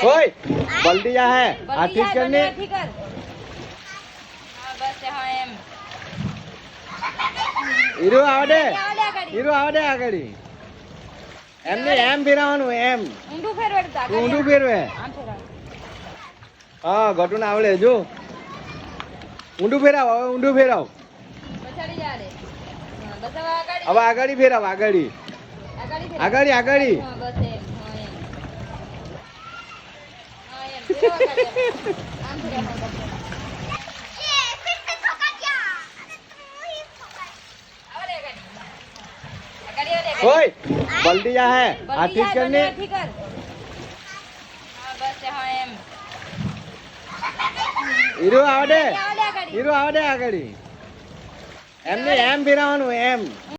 ઓય પલટી જા હે આ ઠીક કરને ઠીક કર. હા બસ હા એમ. હીરો આવડે આવડે આગળ. હીરો આવડે આગળ એમને એમ ફેરવાનું એમ ઊંધું ફેરવડ તો આગળ. ઊંધું ફેરવે આમ ફેરવ. હા ઘટું આવડે જો ઊંધું ફેરાવ હવે ઊંધું ફેરાવ પછાડી જા રે. હા બસ હવે આગળ. હવે આગળ ફેરાવ આગળ આગળ આગળ હા બસ એમ. હા એમ. હા એમ. ફેરવ આગળ. આમ ફેરવ. ઓય પલટી જા હે આ ઠીક કરને ઠીક કર. હા બસ હા એમ. હીરો આવડે આવડે આગળ. હીરો આવડે આગળ એમને એમ ફેરવાનું એમ